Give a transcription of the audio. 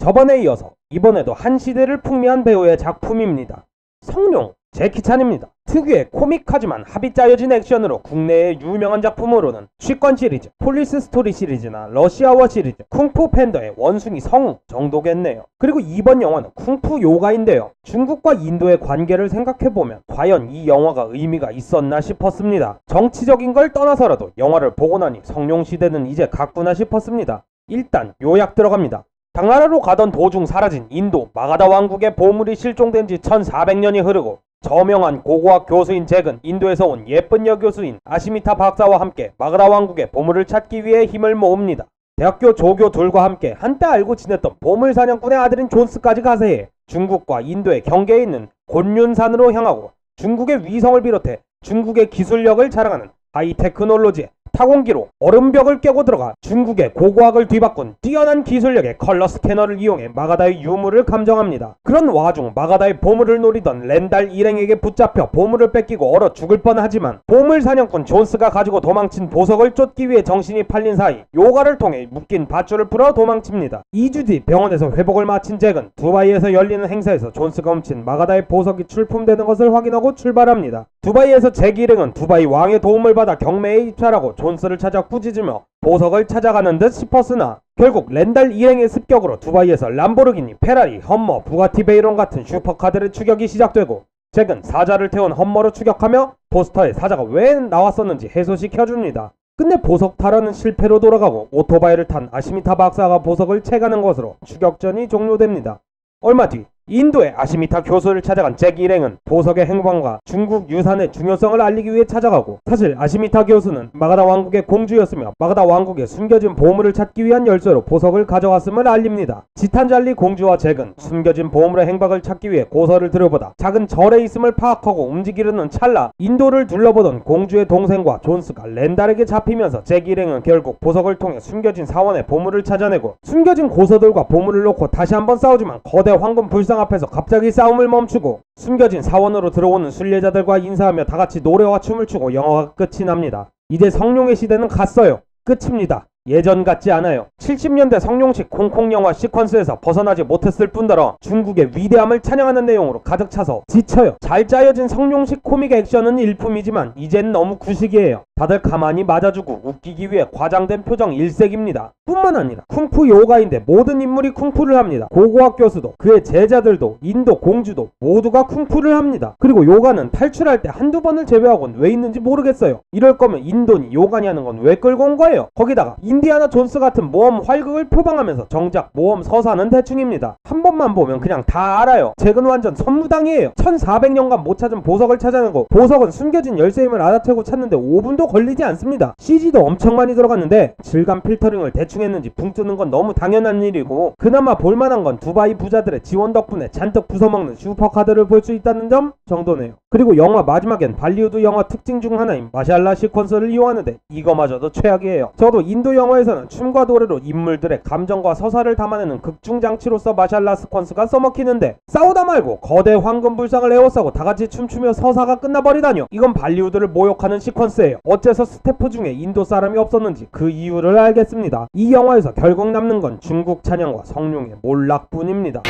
저번에 이어서 이번에도 한 시대를 풍미한 배우의 작품입니다. 성룡, 제키찬입니다. 특유의 코믹하지만 합이 짜여진 액션으로 국내의 유명한 작품으로는 취권 시리즈, 폴리스 스토리 시리즈나 러시아워 시리즈, 쿵푸 팬더의 원숭이 성우 정도겠네요. 그리고 이번 영화는 쿵푸 요가인데요. 중국과 인도의 관계를 생각해보면 과연 이 영화가 의미가 있었나 싶었습니다. 정치적인 걸 떠나서라도 영화를 보고 나니 성룡 시대는 이제 갔구나 싶었습니다. 일단 요약 들어갑니다. 당나라로 가던 도중 사라진 인도 마가다 왕국의 보물이 실종된 지 1400년이 흐르고 저명한 고고학 교수인 잭은 인도에서 온 예쁜 여교수인 아시미타 박사와 함께 마가다 왕국의 보물을 찾기 위해 힘을 모읍니다. 대학교 조교 둘과 함께 한때 알고 지냈던 보물사냥꾼의 아들인 존스까지 가세해 중국과 인도의 경계에 있는 곤륜산으로 향하고 중국의 위성을 비롯해 중국의 기술력을 자랑하는 하이테크놀로지의 타공기로 얼음벽을 깨고 들어가 중국의 고고학을 뒤바꾼 뛰어난 기술력의 컬러 스캐너를 이용해 마가다의 유물을 감정합니다. 그런 와중 마가다의 보물을 노리던 렌달 일행에게 붙잡혀 보물을 뺏기고 얼어 죽을 뻔하지만 보물 사냥꾼 존스가 가지고 도망친 보석을 쫓기 위해 정신이 팔린 사이 요가를 통해 묶인 밧줄을 풀어 도망칩니다. 2주 뒤 병원에서 회복을 마친 잭은 두바이에서 열리는 행사에서 존스가 훔친 마가다의 보석이 출품되는 것을 확인하고 출발합니다. 두바이에서 잭 일행은 두바이 왕의 도움을 받아 경매에 입찰하고 존스를 찾아 꾸짖으며 보석을 찾아가는 듯 싶었으나 결국 렌달 일행의 습격으로 두바이에서 람보르기니, 페라리, 험머, 부가티 베이론 같은 슈퍼카들의 추격이 시작되고 잭은 사자를 태운 험머로 추격하며 포스터에 사자가 왜 나왔었는지 해소시켜줍니다. 끝내 보석 탈환은 실패로 돌아가고 오토바이를 탄 아시미타 박사가 보석을 채가는 것으로 추격전이 종료됩니다. 얼마 뒤 인도의 아시미타 교수를 찾아간 잭 일행은 보석의 행방과 중국 유산의 중요성을 알리기 위해 찾아가고 사실 아시미타 교수는 마가다 왕국의 공주였으며 마가다 왕국의 숨겨진 보물을 찾기 위한 열쇠로 보석을 가져갔음을 알립니다. 지탄잘리 공주와 잭은 숨겨진 보물의 행방을 찾기 위해 고서를 들여보다 작은 절에 있음을 파악하고 움직이려는 찰나 인도를 둘러보던 공주의 동생과 존스가 렌달에게 잡히면서 잭 일행은 결국 보석을 통해 숨겨진 사원의 보물을 찾아내고 숨겨진 고서들과 보물을 놓고 다시 한번 싸우지만 거대 황금 불상 앞에서 갑자기 싸움을 멈추고 숨겨진 사원으로 들어오는 순례자들과 인사하며 다같이 노래와 춤을 추고 영화가 끝이 납니다. 이제 성룡의 시대는 갔어요. 끝입니다. 예전 같지 않아요. 70년대 성룡식 홍콩 영화 시퀀스에서 벗어나지 못했을 뿐더러 중국의 위대함을 찬양하는 내용으로 가득 차서 지쳐요. 잘 짜여진 성룡식 코믹 액션은 일품이지만 이젠 너무 구식이에요. 다들 가만히 맞아주고 웃기기 위해 과장된 표정 일색입니다. 뿐만 아니라 쿵푸 요가인데 모든 인물이 쿵푸를 합니다. 고고학 교수도 그의 제자들도 인도 공주도 모두가 쿵푸를 합니다. 그리고 요가는 탈출할 때 한두 번을 제외하고는 왜 있는지 모르겠어요. 이럴 거면 인도니 요가냐는 건 왜 끌고 온 거예요? 거기다가 인디아나 존스 같은 모험 활극을 표방하면서 정작 모험 서사는 대충입니다. 한 번만 보면 그냥 다 알아요. 잭은 완전 선무당이에요. 1400년간 못 찾은 보석을 찾아내고 보석은 숨겨진 열쇠임을 알아채고 찾는데 5분도 걸리지 않습니다. CG도 엄청 많이 들어갔는데 질감 필터링을 대충 했는지 붕 뜨는 건 너무 당연한 일이고 그나마 볼만한 건 두바이 부자들의 지원 덕분에 잔뜩 부숴먹는 슈퍼카드를 볼 수 있다는 점 정도네요. 그리고 영화 마지막엔 발리우드 영화 특징 중 하나인 마샬라 시퀀스를 이용하는데 이거마저도 최악이에요. 저도 인도 영화에서는 춤과 노래로 인물들의 감정과 서사를 담아내는 극중장치로서 마샬라 시퀀스가 써먹히는데 싸우다 말고 거대 황금 불상을 에워싸고 다같이 춤추며 서사가 끝나버리다뇨. 이건 발리우드를 모욕하는 시퀀스예요. 어째서 스태프 중에 인도 사람이 없었는지 그 이유를 알겠습니다. 이 영화에서 결국 남는 건 중국 찬양과 성룡의 몰락뿐입니다.